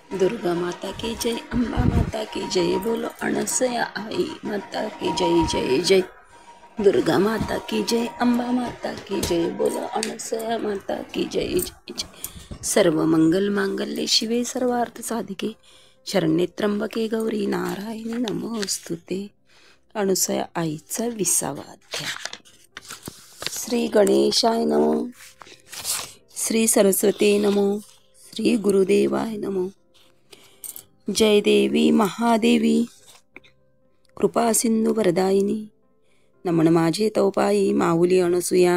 दुर्गा माता की जय, अंबा माता की जय, बोलो अनसया आई माता की जय जय जय। दुर्गा माता की जय, अंबा माता की जय, बोलो अनसया माता की जय जय जय। सर्व मंगल मांगल्ये शिवे सर्वार्थ साधिके, शरण्ये त्र्यंबके गौरी नारायणी नमोस्तुते। अनसया आईचा 20वा अध्याय। श्री गणेशाय नमो, श्री सरस्वती नमो, श्री गुरुदेवाय नमो। जय देवी महादेवी, कृपा सिंधू वरदायिनी, नमन माझे तवपाई माऊली अनसुया।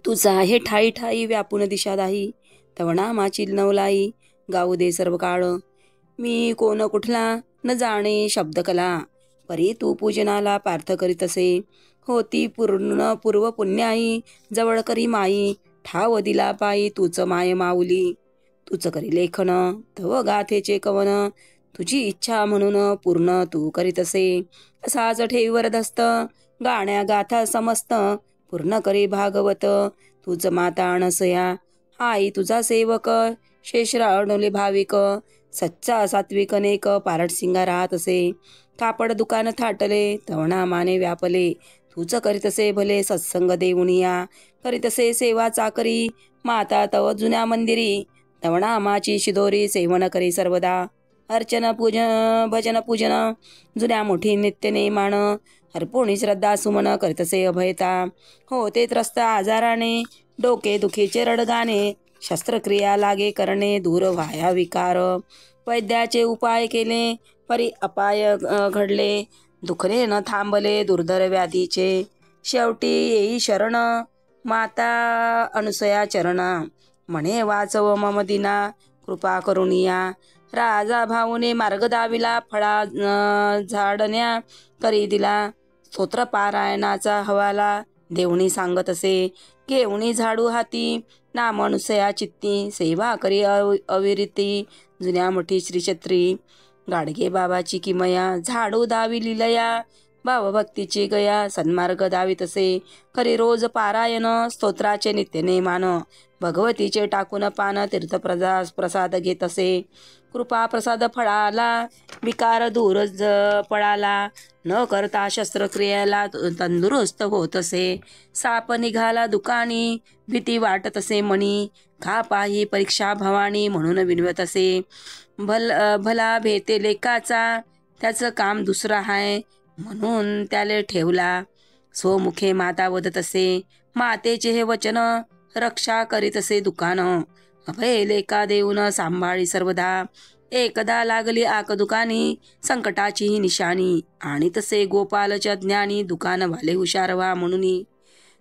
तुझा आहे ठाई ठाई व्यापून दिशा दाही, तव नामाची नवलाई गाऊ दे सर्व काळ। मी कोण कुठला न जाणे शब्दकला, परी तू पूजनाला पार्थ करीतसे। होती पूर्व पुण्याई जवळ करी माई, ठाव दिला पायी तूच माय माऊली। तुझ करी लेखन तव गाथेचे कवन, तुझी इच्छा म्हणून पूर्ण तू करीतसे। असाच ठेवी वरदस्त गाण्या गाथा समस्त, पूर्ण करी भागवत तुझ माता अनसया। आई तुझा सेवक शेषरावले भाविक, सच्चा सात्विक नेक पारट सिंगा राहतसे। कापड दुकान थाटले तव नामाने व्यापले, तूच करीतसे भले सत्संग देऊनिया। करीतसे सेवा चाकरी माता तव जुन्या मंदिरी, तव नामाची शिदोरी सेवन करी सर्वदा। अर्चन पूजन भजन पूजन जुन्या मोठी नित्य नेमान, हरपोणी श्रद्धा सुमन करीतसे अभयता। होते त्रस्त आजाराने डोके दुखीचे रडगाणे, शस्त्रक्रिया लागे करणे दूर व्हाया विकार। वैद्याचे उपाय केले परी अपाय घडले, दुखणे न थांबले दुर्धर व्याधीचे। शेवटी येई शरण माता अनसया चरणा, म्हणे वाचव मम दिना कृपा करुनिया। राजा भाऊने मार्ग दाविला फळा झाडण्या करी दिला, स्तोत्र पारायणाचा हवाला देवणी सांगत असे। घेऊनी झाडू हाती नाम अनसया चित्ती, सेवा करी अविरती जुन्या मोठी श्रीक्षत्री। गाडगे बाबाची किमया झाडू दावी लिलया, भावभक्तीची गया सन्मार्ग दावितसे। करी रोज पारायण स्तोत्राचे नित्य नेमान, भगवतीचे टाकून पान तीर्थ प्रसाद घेत असे। कृपा प्रसाद फळाला विकार दूर पळाला, न करता शस्त्रक्रियेला तंदुरुस्त होत असे। साप निघाला दुकानी भीती वाटत असे मनी, खा पाही परीक्षा भवानी म्हणून विनवत असे। भला भेते लेकाचा त्याचं काम दुसरं हाय, म्हणून त्याले ठेवला स्वमुखे माता वदत असे। मातेचे हे वचन रक्षा करीत असे दुकान, अभय लेका देऊन सांभाळी सर्वदा। एकदा लागली आक दुकानी संकटाची ही निशाणी, आणि तसे गोपालच्या ज्ञानी दुकान वाले हुशार व्हा म्हणून।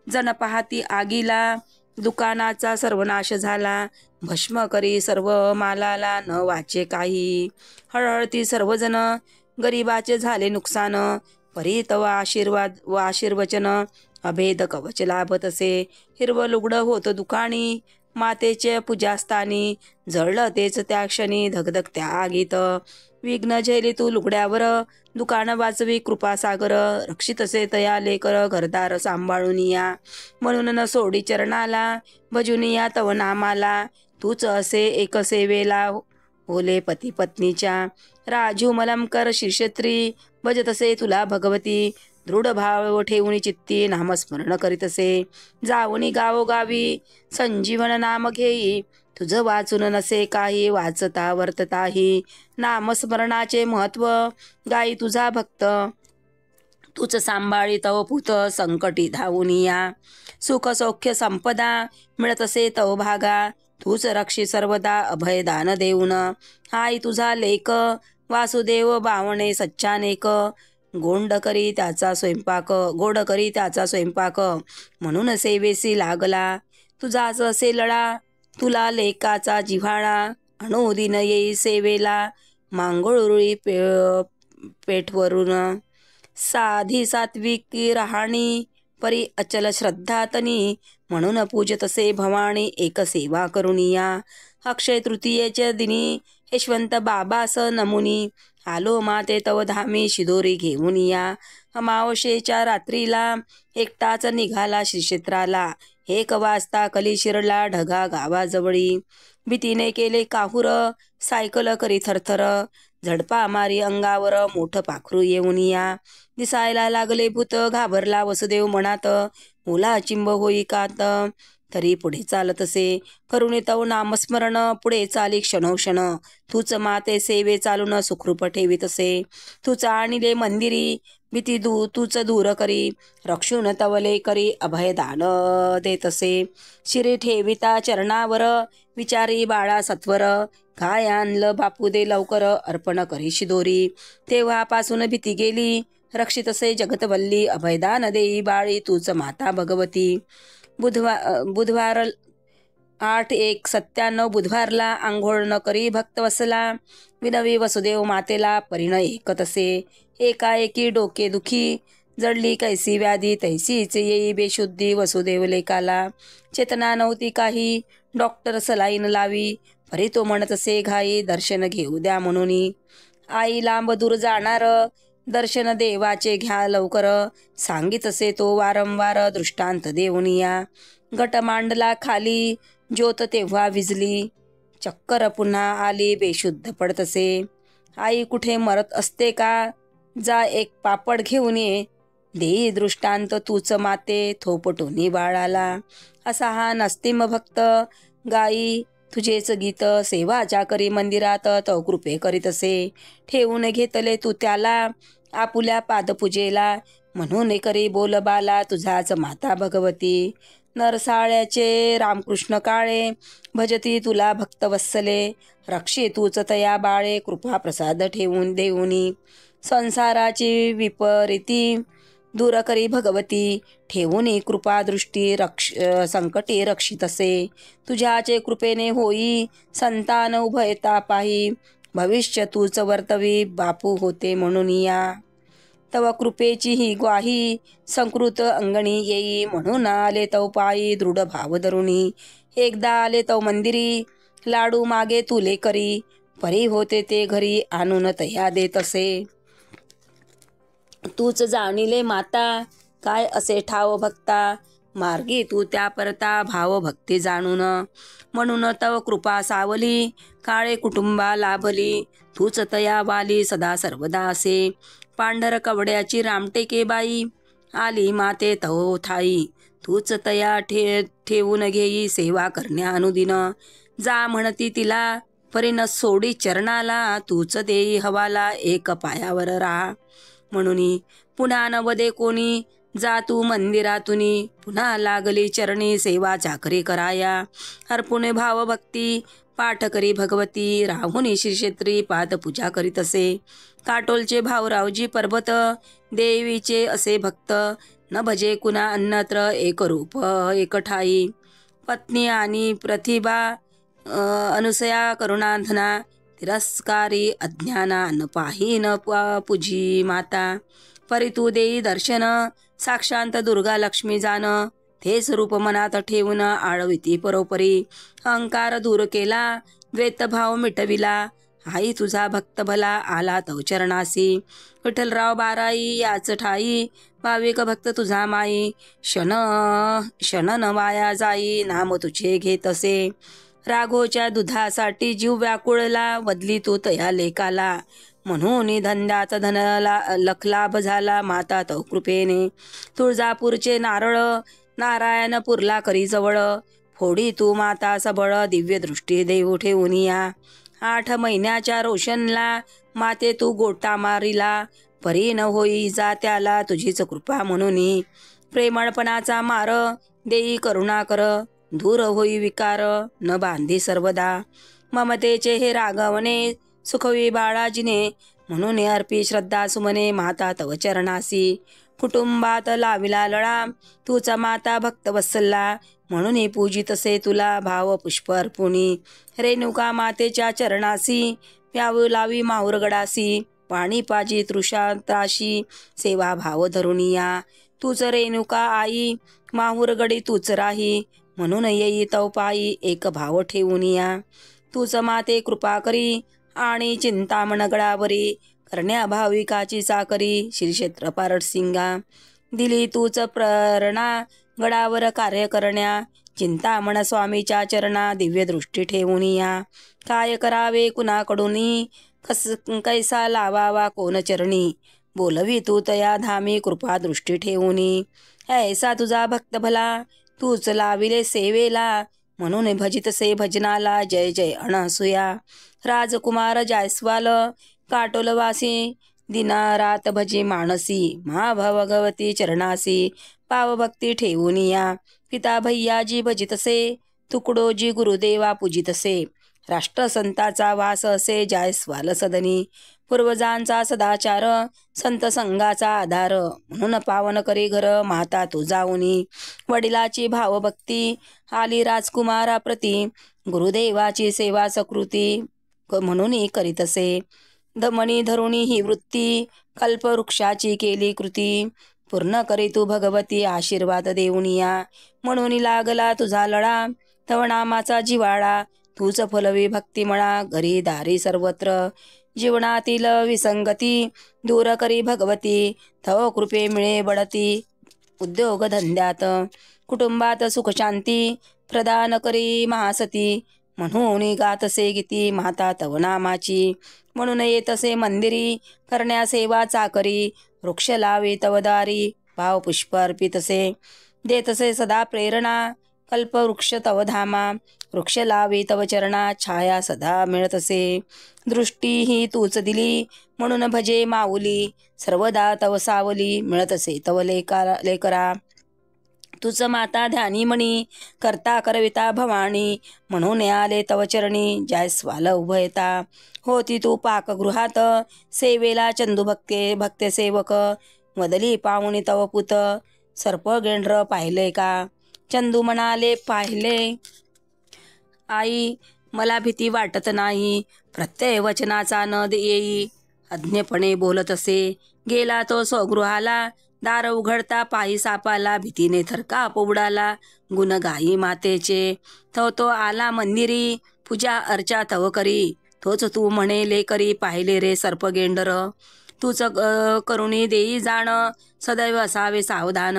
जन पाहती आगीला दुकानाचा सर्वनाश झाला, भस्म करी सर्व मालाला न वाचे काही। हळहळती सर्वजण गरीबाचे झाले नुकसान, परी तव आशीर्वाद व आशीर्वचन अभेद कवच लाभत असे। हिरवं लुगडं होतं दुकानी मातेचे पूजास्थानी, जळलं तेच त्या क्षणी धगधग त्या आगीत। विघ्न झेली तू लुगड्यावर दुकान वाचवी कृपासागर, रक्षित असे तया लेकर घरदार सांभाळून या। म्हणून न सोडी चरणाला भजून या तव नामाला, तूच असे एक सेवेला ओले पती पत्नीच्या। राजू मलमकर श्रीक्षत्री भजत असे तुला भगवती, दृढ भाव ठेवून चित्ती नामस्मरण करीत असे। जाऊनी गावोगावी संजीवन नाम घेई, तुझ वाचून नसे काही वाचता वर्तताही। नामस्मरणाचे महत्व गाई तुझा भक्त, तूच सांभाळी तव पूत संकटी धावून या। सुख सौख्य संपदा मिळत असे तव भागा, तूच रक्षी सर्वदा अभय दान देऊन। आई तुझा लेक वासुदेव बावणे सच्चानेक, गोड करी त्याचा स्वयंपाक म्हणून सेवेसी लागला। तुझाच असे लळा तुला लेकाचा जिव्हाळा, अनुदिन येई सेवेला मांगुळुरी पेठवरून। साधी सात्विकी राहाणी परी अचल श्रद्धा तनी, म्हणून पूजत असे भवानी एक सेवा करुनिया। अक्षय तृतीयेच्या दिनी यशवंत बाबास नमुनी, आलो माते तव धामी शिदोरी घेऊन या। अमावशेच्या रात्रीला एकटाच निघाला श्रीक्षेत्राला, 1 वाजता कली शिरला ढगा गावाजवळी। भीतीने केले काहूर, सायकल करी थरथर, झडपा मारी अंगावर मोठं पाखरू येऊन या. दिसायला लागले भूत, घाबरला वसुदेव मनात, मुला चिंब होई कात. तरी पुढे चालतसे करून तव नामस्मरण, पुढे चाली क्षणोक्षण, तूच माते सेवे चालून सुखरूप ठेवीतसे. तूच आणिले मंदिरी, भीती तूच दूर करी, रक्षून तवले करी अभयदान देतसे. शिरी ठेविता चरणावर, विचारी बाळा सत्वर, काय आणलं बापू दे लवकर, अर्पण करी शिदोरी. तेव्हापासून भीती गेली, रक्षितसे जगतवल्ली, अभयदान देई बाळी तूच माता भगवती. बुधवार 8/1/97 बुधवारला आंघोळ न करी भक्त वसला, विनवी वसुदेव मातेला परिण एकतसे. एकाएकी डोके दुखी, जडली कैसी व्याधी, तैसीच येई बेशुद्धी वसुदेव लेकाला. चेतना नव्हती काही, डॉक्टर सलाईन लावी, परी तो म्हणतसे घाई, दर्शन घेऊ द्या म्हणून. आई लांब दूर जाणार, दर्शन देवाचे घ्या लवकर, सांगितसे तो वारंवार दृष्टांत देऊन या. गट मांडला खाली, ज्योत तेव्हा विजली, चक्कर पुन्हा आली, बेशुद्ध पडतसे. आई कुठे मरत असते का, जा एक पापड घेऊन ये, देई दृष्टांत तूच माते थोपटोनी बाळाला. असा हा नस्तिम भक्त, गाई तुझेच गीत, सेवाच्या करी मंदिरात तो कृपे करीतसे. ठेवून घेतले तू त्याला आपुल्या पादपूजेला, म्हणून करी बोलबाला तुझाच माता भगवती. नरसाळ्याचे रामकृष्ण काळे, भजती तुला भक्त वत्सले, रक्षी तूच तया बाळे कृपा प्रसाद ठेवून देऊनी. संसाराची विपरीती दूर करी भगवती, ठेवूनी कृपा दृष्टी संकटी रक्षितसे. तुझ्याचे कृपेने होई संतान उभयता पाही, भविष्य तूच वर्तवी बापू होते म्हणून या. तव कृपेची ही ग्वाही संकृत अंगणी येई, म्हणून आले तव पायी दृढ भाव धरुणी. एकदा आले तव मंदिरी, लाडू मागे तुले करी, परी होते ते घरी आणून तया देतसे. तूच जाणिले माता, काय असे ठाव भक्ता, मार्गी तू त्या परता भाव भक्ती जाणून. म्हणून तव कृपा सावली, काळे कुटुंबा लाभली, तूच तया वाली सदा सर्वदा असे. पांढर कवड्याची रामटेके बाई, आली माते तव ठाई, तूच तया ठेवून घेई सेवा करण्या अनुदिन. जा म्हणती तिला परीन सोडी चरणाला, तूच देई हवाला एक पायावर राहा म्हणून. पुन्हा नवदे कोणी, जा तू मंदिरातुनी, पुन्हा लागली चरणी सेवा चाकरी कराया. अर्पुणे भाव भक्ती पाठ करी भगवती, राहुनी श्रीक्षेत्री पाद पूजा करीतसे. काटोलचे भाऊरावजी पर्वत, देवीचे असे भक्त, न भजे कुणा अन्यत्र एक रूप एक ठाई. पत्नी आणि प्रतिभा अनुसया करुणाधना, तिरस्कारी अज्ञाना न पाही न पूजी माता. परी तू देई दर्शन, साक्षांत दुर्गा लक्ष्मी जाण, तेच रूप मनात ठेवून आळविती परोपरी. अहंकार दूर केला, द्वैतभाव मिटविला, आई तुझा भक्त भला आला तव चरणासी. विठ्ठलराव बाराई याच ठाई, भाविक भक्त तुझा माई, क्षण न वाया जाई, नाम तुझे घेतसे. राघोच्या दुधासाठी जीव व्याकुळला, वदली तू तया लेकाला, म्हणून धंद्यात लखलाभ झाला माता तव कृपेने. तुळजापूरचे नारळ नारायणपूरला करी जवळ, फोडी तू माता सबळ दिव्य दृष्टी देऊ ठेवून या. 8 महिन्याच्या रोशनला माते तू गोटा मारिला, परी न होई जा त्याला तुझीच कृपा म्हणून. प्रेमळपणाचा मार देई करुणा कर, दूर होई विकार न बांधी सर्वदा. ममतेचे हे रागवणे सुखवी बाळाजीने, म्हणून अर्पी श्रद्धा सुमने माता तव चरणासी. कुटुंबात लाविला लळा, तूचा माता भक्त वत्सला, म्हणून पूजितसे तुला भाव पुष्प अर्पुनी. रेणुका मातेच्या चरणासी, प्याऊ लावी माहुरगडासी, पाणी पाजी तृषात्राशी, सेवा भाव धरुनिया. तूच रेणुका आई, माहुरगडी तूच राही, म्हणून येई तव पायी एक भाव ठेवून या. तूच माते कृपा करी, आणि चिंतामण गडावरी, करण्या भाविकाची चाकरी श्रीक्षेत्र पारडसिंगा. दिली तूच प्रेरणा गडावर कार्य करण्या, चिंतामण स्वामीच्या चरणा दिव्य दृष्टी ठेवून या. काय करावे कुणाकडूनी, कैसा लावावा कोण चरणी, बोलवी तू तया धामी कृपा दृष्टी ठेवूनी. ऐसा तुझा भक्त भला, तूच लाविले सेवेला, म्हणून भजितसे भजनाला जय जय अनसूया. राजकुमार जायस्वाल काटोलवासी, दिनारात भजी मानसी, भगवती चरणासी, पावभक्ती ठेवून या. पिता भैयाजी भजितसे, तुकडोजी गुरुदेवा पूजितसे, राष्ट्रसंताचा वास असे जायस्वाल सदनी. पूर्वजांचा सदाचार, संत संघाचा आधार, म्हणून पावन करी घर माता तू जाऊनी. वडिलाची भावभक्ती आली राजकुमाराप्रती, गुरुदेवाची सेवा सकृती म्हणून करीतसे. दमनी धरुणी ही वृत्ती, कल्पवृक्षाची केली कृती, पूर्ण करी तू भगवती आशीर्वाद देऊन या. म्हणून लागला तुझा लळा, तव नामाचा जिवाळा, तूच फलवी भक्तिमळा घरी दारी सर्वत्र. जीवनातील विसंगती दूर करी भगवती, तव कृपे मिळे बढती उद्योग धंद्यात. कुटुंबात सुखशांती प्रदान करी महासती, म्हणून गातसे गीती माता तव नामाची. म्हणून येतसे मंदिरी करण्या सेवा चाकरी, वृक्ष लावे तव दारी भाव पुष्प अर्पितसे. देतसे सदा प्रेरणा कल्पवृक्ष तव धामा, वृक्ष लावे तव चरणा छाया सदा मिळतसे. दृष्टी ही तूच दिली म्हणून भजे माऊली, सर्वदा तव सावली मिळतसे तव लेकरा. तुझ माता ध्यानी मणी, करता करविता भवानी, म्हणून आले तव चरणी जायस्वाल उभयता. होती तू पाकगृहात सेवेला चंदू भक्ते सेवक, वदली पाहुणी तव पुत सर्पगेंड्र पाहिले का. चंदू म्हणाले पाहिले आई, मला भीती वाटत नाही, प्रत्यय वचनाचा न येई. अज्ञपणे बोलत असे गेला तो स्वगृहाला, दार उघडता पायी सापाला, भीतीने थरकाप उडाला गुण गाई मातेचे. तो आला मंदिरी, पूजा अर्चा तव करी, तोच तू म्हणे लेकरी पाहिले रे सर्पगेंडर. तूच करुणी देई जाण, सदैव असावे सावधान,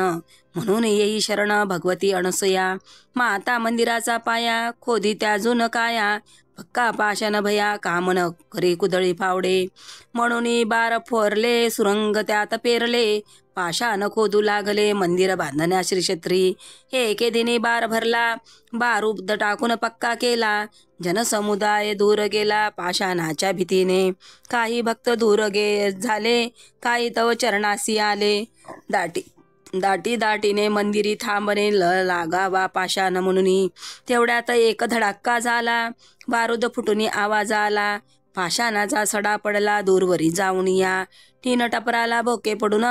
म्हणून येई शरण भगवती अनसूया. माता मंदिराचा पाया, खोदी त्याजून काया, पक्का पाषाण भया कामन करी कुदळी फावडे. म्हणून बार फोरले सुरंग त्यात पेरले, पाषाण खोदू लागले मंदिर बांधण्या श्रीक्षेत्री. एके दिनी बार भरला, बारूद टाकून पक्का केला, जनसमुदाय दूर गेला पाषाणाच्या भीतीने. काही भक्त दूर झाले, काही तव चरणासी आले, दाटीने मंदिरी थांबणे लागावा पाषाण म्हणून. तेवढ्यात एक धडाक्का झाला, बारूद फुटून आवाज आला, पाषाणाचा सडा पडला दूरवरी जाऊन या. तीन टपराला भोके पडून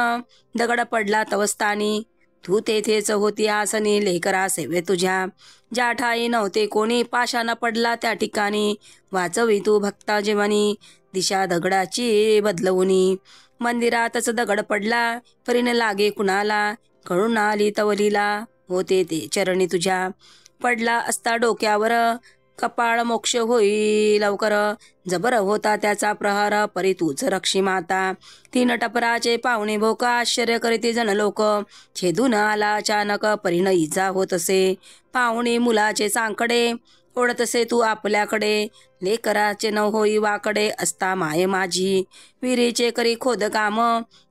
दगड पडला तवस्थानी, तू तेथेच होती आसनी लेकरा सेवे तुझ्या. ज्या ठाई नव्हते कोणी पाषाण पडला त्या ठिकाणी, वाचवी तू भक्ता जीवनी दिशा दगडाची बदलवूनी. मंदिरातच दगड पडला, परीने लागे कुणाला, कळून आली तवलीला होते ते चरणी तुझ्या. पडला असता डोक्यावर कपाळ मोक्ष होई लवकर, जबर होता त्याचा प्रहार परी तूच रक्षी माता. तीन टपराचे पाहुणे भोका आश्चर्य करीते जण लोक, छेदून आला अचानक परीन इजा होत असे. पाहुणे मुलाचे सांकडे ओढतसे तू आपल्याकडे, लेकराचे न होई वाकडे असता माये माझी. विहिरीचे करी खोदकाम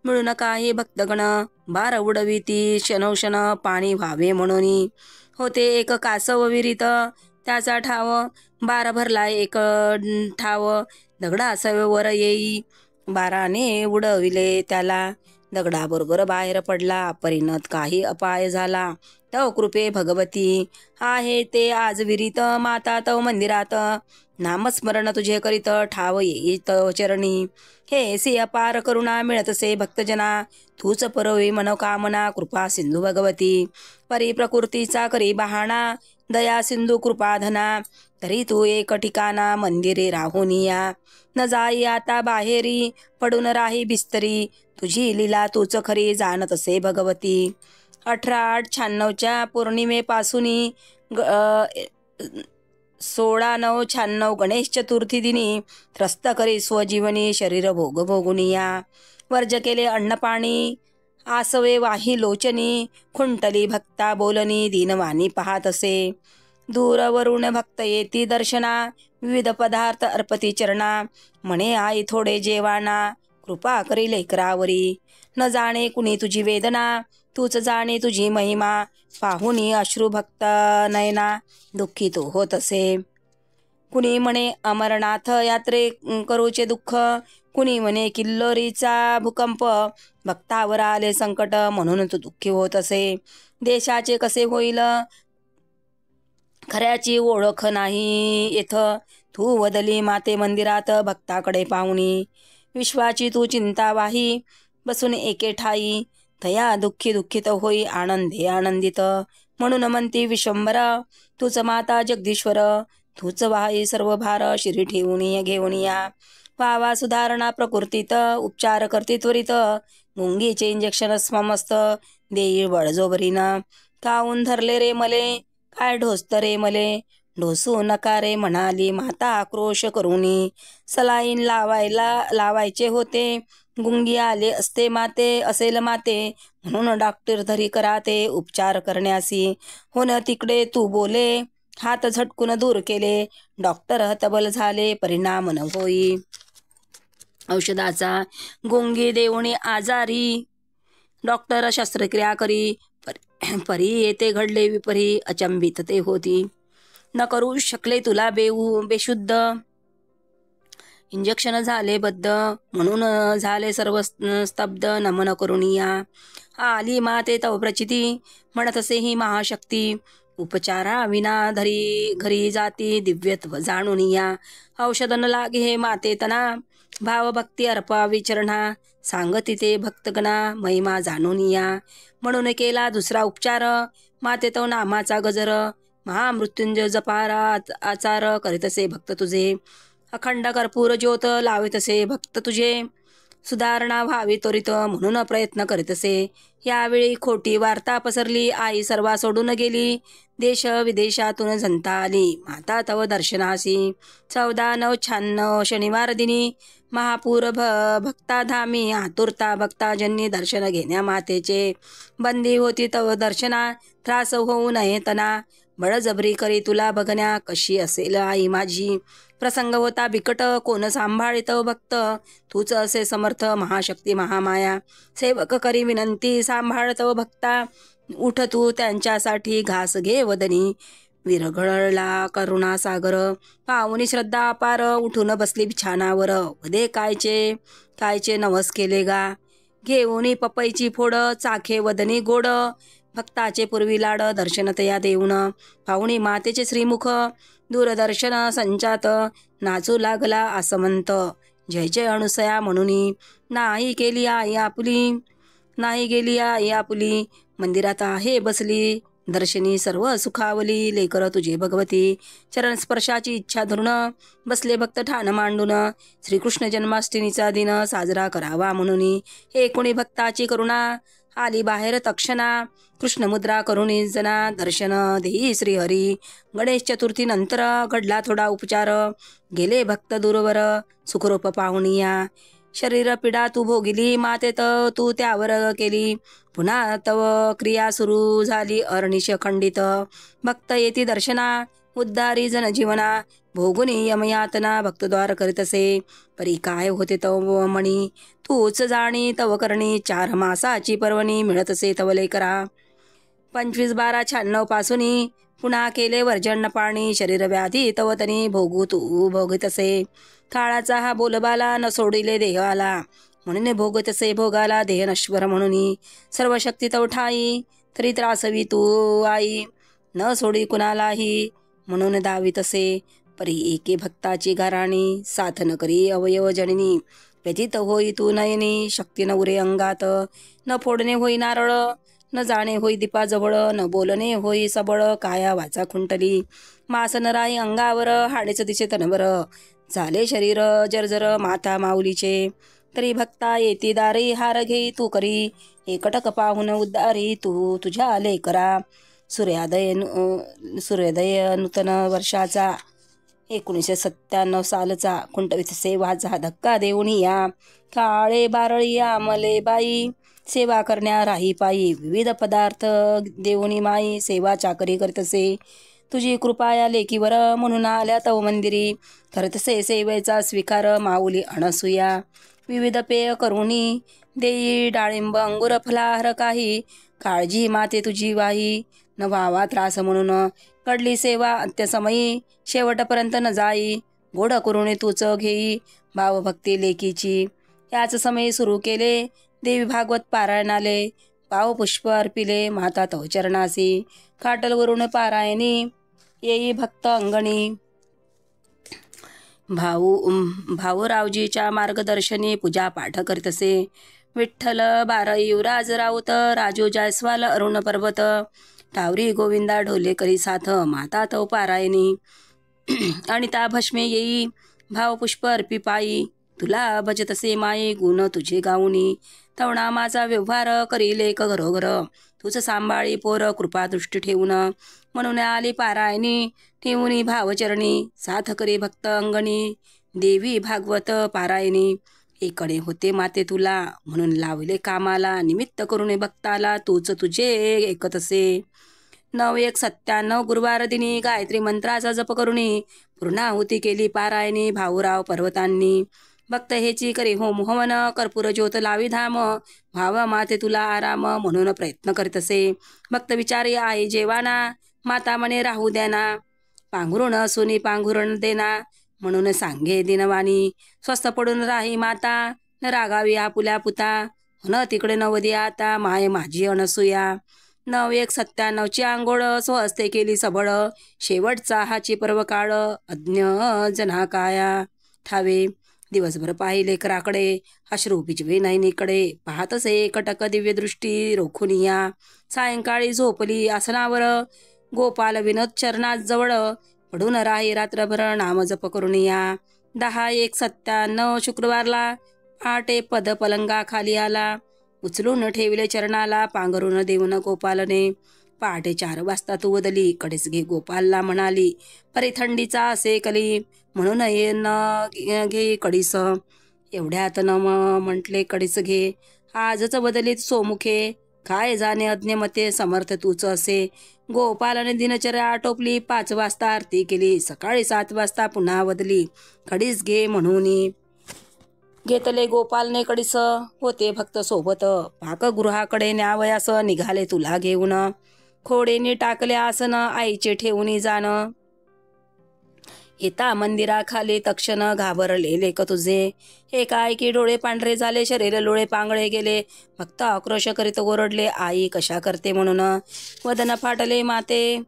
मिळून काही भक्तगण, बार उडविती क्षणोक्षण पाणी व्हावे म्हणून. होते एक कासव विहिरीत त्याचा ठाव, बार भरला एक ठाव, दगडा सवेवर येई, बाराने उडविले त्याला, दगडाबरोबर बाहेर पडला, परिणत काही अपाय झाला. तव कृपे भगवती आहे ते आज विरीत, माता तव मंदिरात, नामस्मरण तुझे करीत ठाव येई तव चरणी. हे सी अपार करुणा मिळतसे भक्तजना, तूच परवी मनोकामना कृपा सिंधू भगवती. परी प्रकृतीचा करी बहाणा, दया सिंधू कृपाधना, तरी तू एक ठिकाणा मंदिरे राहून या. न जाई आता बाहेरी पडून राही बिस्तरी, तुझी लीला तूच खरी जाणतसे भगवती. 18/8/96 पौर्णिमेपासून 16/9/96 गणेश चतुर्थी दिनी त्रस्त करी स्वजीवनी शरीर भोग भोगुनिया. वर्ज केले अन्नपाणी आसवे वाही लोचनी, खुंटली भक्ता बोलनी, दीनवाणी पाहत असे. दूरवरून भक्त येती दर्शना, विविध पदार्थ अर्पती चरणा. म्हणे आई थोडे जेवाना, कृपा करी लेकरावरी. न जाणे कुणी तुझी वेदना, तूच जाणे तुझी महिमा. पाहुनी अश्रू भक्त नयना, दुःखी तो होत असे. कुणी म्हणे अमरनाथ यात्रे करूचे दुःख, कुणी म्हणे किल्लोरीचा भूकंप. भक्तावर आले संकट, म्हणून तू दुःखी होत असे. देशाचे कसे होईल खऱ्याची ओळख नाही येथ. तू वदली माते मंदिरात, भक्ताकडे पाहुणी. विश्वाची तू चिंता वाही, बसून एके ठाई. थया दुःखी दुःखित होई, आनंदे आनंदित. म्हणून म्हणती विश्वंभर, तूच माता जगदीश्वर. तूच वाही सर्व भार, शिरी ठेवून घेऊन या. वावा सुधारणा प्रकृतीत, उपचार करते त्वरित. मुंगीचे इंजेक्शन समस्त, देईल बळजोबरीन. काऊन धरले रे मले, काय ढोसत रे मले. ढोसू नका रे म्हणाली माता आक्रोश करूनी. सलाईन लावायचे होते, गुंगी आले असते माते. असेल माते म्हणून डॉक्टर धरी कराते, उपचार करण्यासी. हो न तिकडे तू बोले, हात झटकून दूर केले. डॉक्टर हतबल झाले, परिणाम न होई औषधाचा. गुंगी देऊणी आजारी, डॉक्टर शस्त्रक्रिया करी. परी येते घडले विपरी, अचंबित ते होती. न करू शकले तुला बेशुद्ध, इंजेक्शन झाले बद्ध. म्हणून झाले सर्व स्तब्ध, नमन करुनिया. आली माते तव प्रचिती, म्हणत असे ही महाशक्ती. उपचारा विना घरी जाती, दिव्यत्व जाणून या. औषध न लागे हे माते तना, भावभक्ती अर्पा विचरणा. सांगती ते भक्तगणा, महिमा जाणून या. म्हणून केला दुसरा उपचार, माते तव नामाचा गजर. महामृत्युंजय जपारा आचार, करीतसे भक्त तुझे. अखंड कर्पूर ज्योत लावितसे भक्त तुझे. सुधारणा व्हावी त्वरित, म्हणून प्रयत्न करीतसे. यावेळी खोटी वार्ता पसरली, आई सर्वा सोडून गेली. देश विदेशातून जनता आली, माता तव दर्शनासी. 14/9/96 शनिवार दिनी, महापूर भक्ताधामी. आतुरता भक्ताजन्नी, दर्शन घेण्या मातेचे. बंदी होती तव दर्शना, त्रास होऊ नये तना. बळजबरी करी तुला बघण्या, कशी असेल आई माझी. प्रसंग होता बिकट, कोण सांभाळित भक्त. तूच असे समर्थ, महाशक्ती महामाया. सेवक करी विनंती, सांभाळतव भक्ता. उठ तू त्यांच्यासाठी, घास घे वदनी. विरघळला करुणा सागर, पाहुनी श्रद्धा अपार. उठून बसली बिछानावर, वदे कायचे नवस केले गा. घेऊनी पपईची फोड, चाखे वदनी गोड. भक्ताचे पूर्वी लाड, दर्शन तया देऊन. पाहुणी मातेचे श्रीमुख, दूरदर्शन संचात. नाचू लागला आसमंत, जय जय अनुसया म्हणूनी. नाही गेली आई आपुली. मंदिरात आहे बसली, दर्शनी सर्व सुखावली. लेकर तुझे भगवती, चरण स्पर्शाची इच्छा धरून. बसले भक्त ठाण मांडून. श्रीकृष्ण जन्माष्टमीचा दिन साजरा करावा म्हणून. कोणी भक्ताची करुणा, आली बाहेर तक्षणा. कृष्ण मुद्रा करुणी जना, दर्शन देई श्रीहरी. गणेश चतुर्थी नंतर घडला थोडा उपचार. गेले भक्त दूरवर, सुखरूप पाहुनिया. शरीर पीडा तू भोगिली, माते तू त्यावर केली. पुन्हा तव क्रिया सुरू झाली, अरनिश खंडित. भक्त येती दर्शना, उद्धारी जनजीवना. भोगुनी यमयातना, भक्तद्वार करीतसे. परी काय होते तव मणी, तूच जाणी तव करणी. 4 मासाची पर्वणी, मिळतसे तव लेकरा. 25/12/96 पासूनी, पुन्हा केले वर्जन पाणी. शरीर व्याधी तव तनी, भोगू तू भोगतसे. काळाचा हा बोलबाला, न सोडिले देहाला. म्हणून भोगतसे भोगाला, देह नश्वर म्हणून. सर्व शक्ती तव ठाई, तरी त्रासवी तू आई. न सोडी कुणालाही, म्हणून दावीतसे. परी एके भक्ताची घराणी, साथ न करी अवयव जननी. व्यथित होई तू नयनी, शक्ती न उरे अंगात. न फोडणे होई नारळ, न जाणे होई दीपाजवळ. न बोलणे होई सबळ, काया वाचा खुंटली. मास न राई अंगावर, हाडेच दिसे तनवर. झाले शरीर जर्जर माता माऊलीचे. तरी भक्ता येती दारी, हार घेई तू करी. एकटक पाहून उद्धारी, तू तुझ्या लेकरा. सूर्योदय नूतन वर्षाचा, 1997 सालचा कुंटवीत सेवाचा धक्का देऊन या काळे बारळी आमले बाई सेवा करण्या राही पायी विविध पदार्थ देऊनी माई सेवा चाकरी करतसे तुझी कृपा या लेकीवर म्हणून आल्या तव मंदिरी करतसे सेवेचा स्वीकार माऊली अणसूया विविध पेय करुणी देई डाळिंब अंगुर फलाहार काही काळजी माते तुझी वाही न व्हावा त्रास म्हणून कडली सेवा अंत्यसमयी शेवटपर्यंत न जाई गोड करुणी तूच घेई भावभक्ती लेकीची याच समयी सुरू केले देवी भागवत पारायणाले पाव पुष्प अर्पिले माता तव चरणासी खाटलवरून पारायणी येई भक्त अंगणी भाऊरावजीच्या मार्गदर्शनी पूजा पाठ करतसे विठ्ठल बारई युवराज राऊत राजू जायस्वाल अरुण पर्वत टावरी गोविंदा ढोलेकरी साथ माता तव पारायणी अनिता भस्मे येई भाव पुष्प अर्पी पायी तुला भजतसे माई गुण तुझे गाऊनी तवणा माझा व्यवहार करील एक घरोघर तुझ सांभाळी पोर कृपा दृष्टी ठेवून म्हणून आली पारायणी ठेवून भावचरणी साथ करी भक्त अंगणी देवी भागवत पारायणी एकडे होते माते तुला म्हणून लावले कामाला निमित्त करून भक्ताला तूच तुझे एकतसे 9197 गुरुवार दिनी गायत्री मंत्राचा जप करुणी पूर्णाहुती केली पारायणी भाऊराव पर्वतांनी भक्त हेची करी होम हवन कर्पूर ज्योत लावी धाम व्हावा माते तुला आराम म्हणून प्रयत्न करतसे भक्त विचारी आई जेवाना माता म्हणे राहू द्याना पांघरुण सुनी पांघरुण देना म्हणून सांगे दिनवाणी स्वस्थ पडून राही माता न रागावी आपुल्या पुता न तिकडे नवदी आता माय माझी अनसूया 9197 आंघोळ स्वहस्ते केली सबळ शेवटचा हाची पर्व काळ अज्ञ जना काया थावे दिवसभर पाहिले कराकडे अश्रू भिजवे नैनीकडे पाहतसे कटक दिव्य दृष्टी रोखुनिया सायंकाळी झोपली आसनावर गोपाल विनोद चरणात जवळ पडून राही रात्रभर नाम जप करुनिया 10/1/97 शुक्रवारला पहाटे पद पलंगा खाली आला उचलून ठेवले चरणाला पांघरून देऊन गोपालने पहाटे 4 वाजता तू वदली कडेच घे गोपालला म्हणाली परी थंडीचा असे कली म्हणून ये न घे कडीस एवढ्यात न म्हटले कडीस घे आजच बदलीत सोमुखे काय जाणे अज्ञमते समर्थ तूच असे गोपालाने दिनचर्या आटोपली 5 वाजता आरती केली सकाळी 7 वाजता पुन्हा बदली कडीस घे म्हणून घेतले गोपालने कडीस होते भक्त सोबत पाकगृहाकडे न्यावयास निघाले तुला घेऊन खोडेने टाकले आसन आईचे ठेवून जाण येता मंदिराखाली तक्षण घाबरले लेक तुझे हे काय की डोळे पांढरे झाले शरीर लोळे पांगळे गेले भक्त आक्रोश करीत ओरडले आई कशा करते म्हणून वदन फाटले माते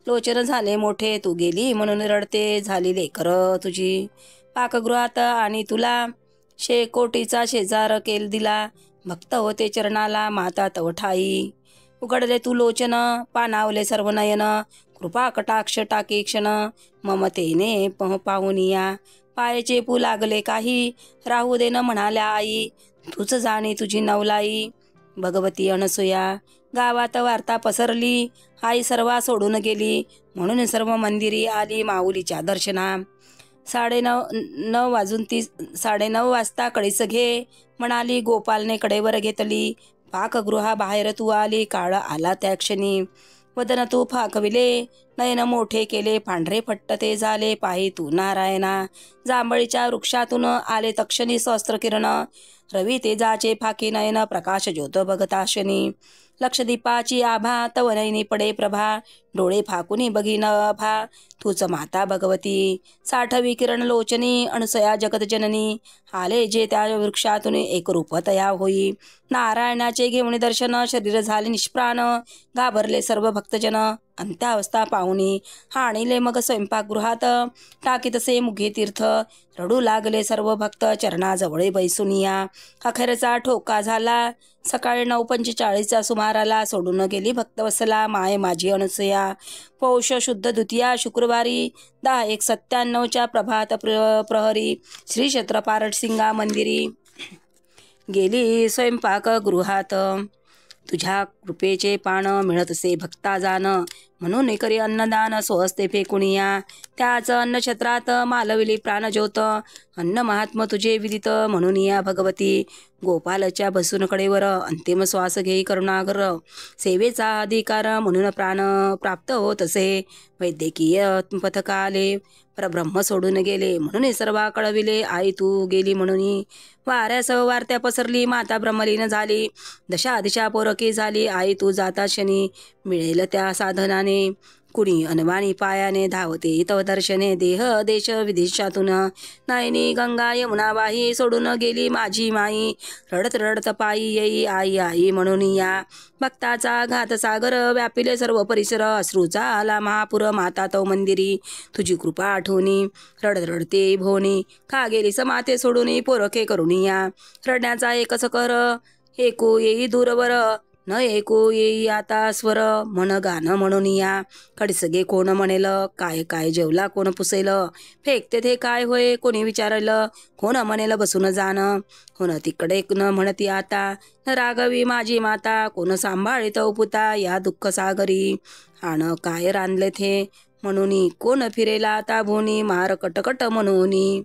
लोचन झाले मोठे तू गेली म्हणून रडते झाली लेकर तुझी पाकगृहात आणि तुला शेकोटीचा शेजार केल दिला भक्त होते चरणाला माता तव ठाई उघडले तू लोचन पानावले सर्व नयन कृपा कटाक्ष टाकी क्षण ममतेने पाहुनिया पायाचे पू लागले काही राहू दे न म्हणाल्या आई तूच जाणी तुझी नवलाई भगवती अनसूया गावात वार्ता पसरली आई सर्वा सोडून गेली म्हणून सर्व मंदिरी आली माऊलीच्या दर्शना 9:30 वाजता कडीस घे म्हणाली गोपालने कडेवर घेतली पाकगृहाबाहेर तू आली काळ आला त्या क्षणी वदन तू फाकविले नयन मोठे केले पांढरे फट्ट ते झाले पाही तू नारायणा जांभळीच्या वृक्षातून आले तक्षणी सहस्त्र किरण रवी तेजाचे फाकी नयन प्रकाश ज्योत भगताशनी लक्षदीपाची आभा तव नयनी पडे प्रभा डोळे फाकुनी बघीन भा तूच माता भगवती 60वी किरण लोचनी अनसया जगत जननी आले जे त्या वृक्षातून एक रूप तया होई नारायणाचे घेऊन दर्शन शरीर झाले निष्प्राण घाबरले सर्व भक्तजन अंत्यावस्था पाहुणी हाणिले मग स्वयंपाकगृहात टाकीतसे मुघे तीर्थ रडू लागले सर्व भक्त चरणाजवळे बैसुनिया अखेरचा ठोका झाला सकाळी 9:45 सुमाराला सोडून गेली भक्तवत्सला माय माझी अनसूया पौष शुद्ध द्वितीया शुक्रवारी 10/1/97 प्रभात प्रहरी श्री क्षेत्र पारडसिंगा मंदिरी गेली स्वयंपाक गृहात तुझ्या कृपेचे पान मिळतसे भक्ता जाण म्हणून करी अन्नदान स्वहस्ते फेकुनिया. त्याच अन्नछत्रात मालविली प्राणज्योत. अन्न महात्म तुझे विदित म्हणून या भगवती. गोपालच्या बसून कडेवर अंतिम श्वास घेई करुणागर. सेवेचा अधिकार म्हणून प्राण प्राप्त होत असे. वैद्यकीय पथकाले परब्रह्म सोडून गेले म्हणून सर्वा कळविले. आई तू गेली म्हणून वाऱ्यास वार्त्या पसरली. माता ब्रह्मलीन झाली. दशा दिशा पोरकी झाली. आई तू जाता शनी मिळेल त्या साधनाने. कुणी अनवाणी पायाने धावते तव दर्शने. देह देश विदेशातून नयनी गंगा यमुना वाही. सोडून गेली माझी माई रडत रडत पायी येई. आई आई म्हणून या भक्ताचा घात सागर व्यापिले सर्व परिसर. अश्रूचा आला महापूर माता तव मंदिरी. तुझी कृपा आठवणी रडत रडते भोनी. का गेली समाते सोडून पोरखे करून या. रडण्याचा एकच कर ऐकू येई दूरवर. न ऐकू येई आता स्वर म्हण गाणं म्हणून या. खडसगे कोण म्हणेल काय काय जेवला कोण पुसेल. फेकते ते काय होय कोणी विचारल. कोण म्हणेल बसून जाणं होण तिकडे न म्हणती आता. न रागवी माझी माता कोण सांभाळीत पुता या दुःख सागरी. आण काय रांधले थे म्हणून कोण फिरेला आता भोनी. मार कटकट म्हणून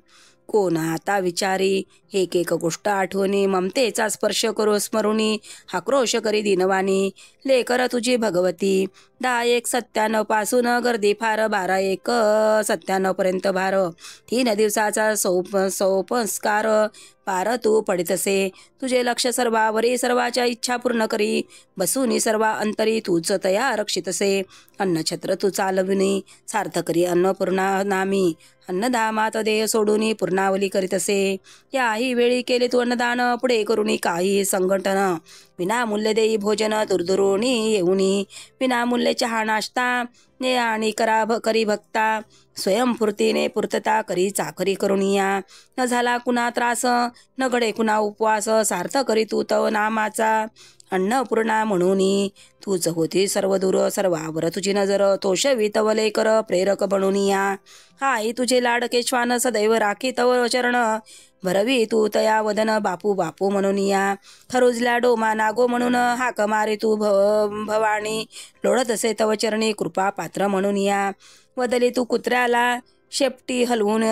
कोण आता विचारी. एक एक गोष्ट आठवणी ममतेचा स्पर्श करू स्मरुणी. आक्रोश करी दिनवाणी लेकर तुझी भगवती. 10-1-97 पासून गर्दी फार. 12-1-97 पर्यंत भार. 3 दिवसाचा संस्कार पार तू पडितसे. तुझे लक्ष सर्वावरी सर्वाच्या इच्छा पूर्ण करी. बसूनी सर्वा अंतरी तूच तया रक्षितसे. अन्नछत्र तू चालविनी सार्थ करी अन्नपूर्णा नामी. अन्नधामात देह सोडून पूर्णावली करीतसे. याही वेळी केले तू अन्नदान पुढे करूनी काही संघटन. विनामूल्य देई भोजन दुर्दुरोणी येऊनी. विनामूल्य चहा नाश्ता ने आणि करी भक्ता. स्वयंपूर्तीने पूर्तता करी चाकरी करुनिया. न झाला कुणा त्रास न घडे कुणा उपवास. सार्थ करी तू तव नामाचा अन्नपूर्णा म्हणून. तूच होती सर्व दूर सर्वावर तुझी नजर. तोषवी तव लेकर प्रेरक बनून या. आई तुझे लाडके श्वान सदैव राखी तव चरण. भरवी तू तया वदन बापू बापू म्हणून या. खरुजल्या डोमा नागो म्हणून हाक मारे तू भवानी. लोळत असे तव चरणी कृपा पात्र म्हणून या. वदली तू कुत्र्याला शेपटी हलवून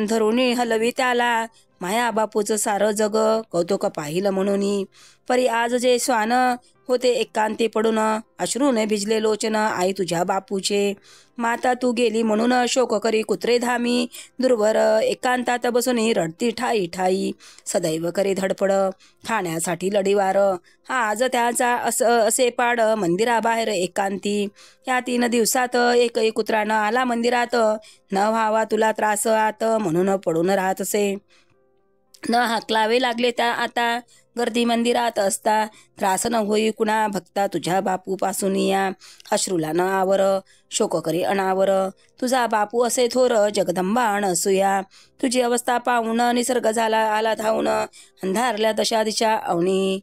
धरून हलवी त्याला. माया बापूचं सारं जग कौतुक पाहिलं म्हणून. परी आज जे श्वान होते एकांती पडून. अश्रूने भिजले लोचन आई तुझ्या बापूचे. माता तू गेली म्हणून शोक करी कुत्रे धामी. दुर्वर एकांतात बसून रडती ठाई ठाई. सदैव करी धडपड खाण्यासाठी लढीवार. आज त्याचा असे पाड मंदिराबाहेर एकांती. या 3 दिवसात एकही कुत्रा न आला मंदिरात. न व्हावा तुला त्रास आत म्हणून पडून राहत असे. न हाकलावे लागले त्या आता गर्दी मंदिरात असता. त्रास न होई कुणा भक्ता तुझ्या बापू पासून या. अश्रूला न आवर शोक करी अनावर. तुझा बापू असे थोर जगदंबा अनसूया. तुझी अवस्था पाहून निसर्ग झाला आला धावून. अंधारल्या दशा दिशा अवनी.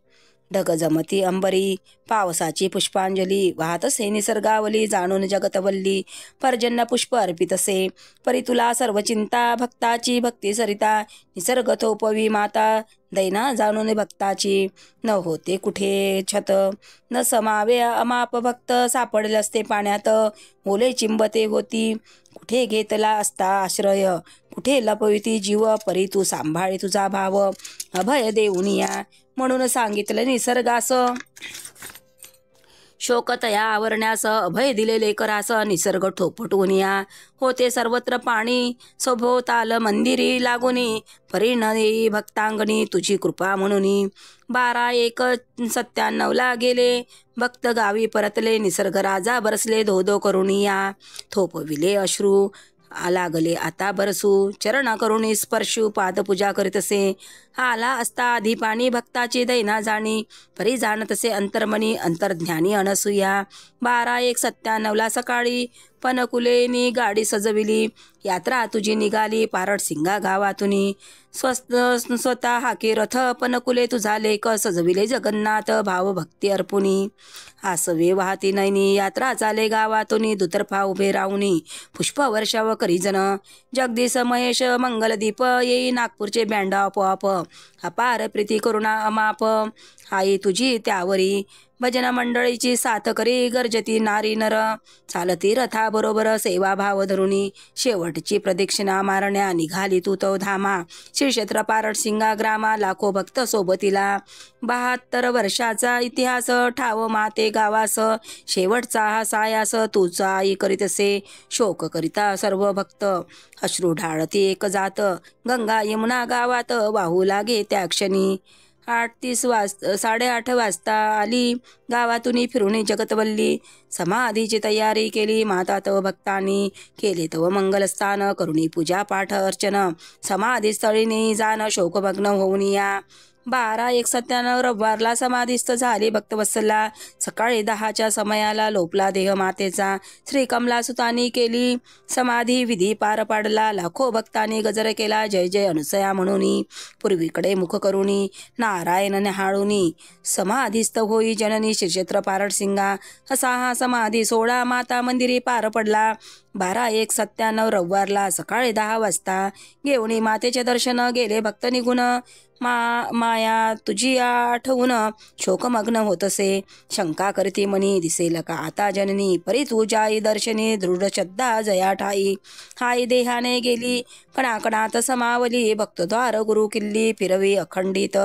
ढग जमती अंबरी पावसाची पुष्पांजली. वाहत असे निसर्गावली जाणून जगतवल्ली. पर्जन्य पुष्प अर्पितसे. परी तुला सर्व चिंता भक्ताची भक्ती सरिता. निसर्ग थोपवी माता दैना जाणून भक्ताची. न होते कुठे छत न समावे अमाप भक्त. सापडले असते पाण्यात ओले चिंबते होती. कुठे घेतला असता आश्रय कुठे लपविती जीव. परी तू सांभाळे तुझा भाव अभय देऊन या. म्हणून सांगितलं निसर्गास शोक तया आवरण्यास. अभय दिलेले करास निसर्ग ठोपटून या. होते सर्वत्र पाणी सभोवताल मंदिरी लागुनी. परिणयी भक्तांगणी तुझी कृपा म्हणून. 12-1-97 गेले भक्त गावी परतले. निसर्ग राजा बरसले धोधो करून या. थोपविले अश्रू लागले आता बरसू. चरण करुणी स्पर्शू पादपूजा करीतसे. आला असता आधी पाणी भक्ताची दैना जाणी. परी जाणतसे अंतर्मनी अंतर्ज्ञानी अनसूया. 12-1-97 सकाळी पनकुलेनी गाडी सजविली. यात्रा तुझी निघाली पारड सिंगा गावातुनी. स्वतः हाके रथ पनकुले तुझा लेख. सजविले जगन्नाथ भाव भक्ती अर्पुनी. आसवे वाहती नैनी यात्रा चाले गावातुनी. दुतर्फा उभे राहुनी पुष्प वर्षाव करीजन. जगदीश महेश मंगलदीप येई नागपूरचे बँड आपोआप. अपार प्रीती करुणा अमाप आई तुझी त्यावरी. भजन मंडळीची साथ करी गर्जती नारी नर, चालती रथा बरोबर सेवा भाव धरुणी, शेवटची प्रदक्षिणा मारण्या निघाली तू तो धामा, श्री क्षेत्र पारडसिंगा ग्रामा, लाखो भक्त सोबतीला, 72 वर्षाचा इतिहास ठाव माते गावास, शेवटचा हा सायास तुझा आई करीतसे, शोक करिता सर्व भक्त, अश्रू ढाळती एक जात, गंगा यमुना गावात वाहू लागे त्या क्षणी. 8:30 वाजता आली गावातून फिरून जगतवल्ली, समाधीची तयारी केली माता तव भक्तांनी, केले तव मंगलस्थान करुणी पूजा पाठ अर्चन, समाधी स्थळी जाण शोकभग्न होऊन या. 12:01 रविवारला समाधीस्थ झाली भक्तवत्सला, सकाळी 10च्या समयाला लोपला देह मातेचा, श्री कमलासुतांनी केली समाधी विधी पार पाडला, लाखो भक्तांनी गजर केला जय जय अनुसया म्हणूनी, पूर्वीकडे मुख करुणी नारायण न्याहाळुनी, समाधीस्थ होई जननी श्री क्षेत्र पारडसिंगा, असा हा समाधी सोहळा माता मंदिरी पार पडला. 12:01 रविवारला सकाळी 10 वाजता घेऊन मातेचे दर्शन गेले भक्त निघून, माया तुझी आठवून शोकमग्न होतसे, शंका करती मनी दिसेल का आता जननी, परी तुझ्याई दर्शनी दृढ श्रद्धा जया ठाई, हाई देहाने गेली कणाकणात समावली, भक्तद्वार गुरु किल्ली फिरवी अखंडित,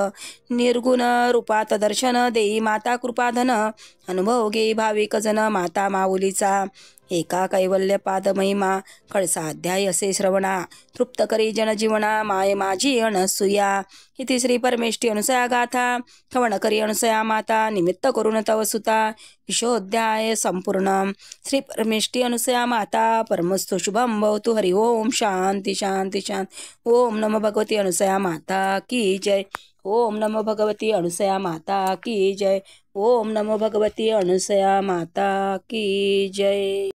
निर्गुण रूपात दर्शन देई माता कृपाधन, अनुभव घे भाविक जन माता माऊलीचा, एका कैवल्य पाद महिमा कळसा अध्याय असे श्रवणा, तृप्त करी जनजीवना माय माझी अनसुया, इति श्री परमेष्ठी अनुसया गाथा, कवण करी अनुसया माता निमित्त करून तव सुता, विशोध्याय संपूर्ण. श्री परमेष्ठी अनुसया माता परमस्तु शुभम भवतु. हरि ओम. शांती शांती शांती. ओम नमो भगवती अनुसया माता की जय. ओम नमो भगवती अनुसया माता की जय. ओम नमो भगवती अनुसया माता की जय.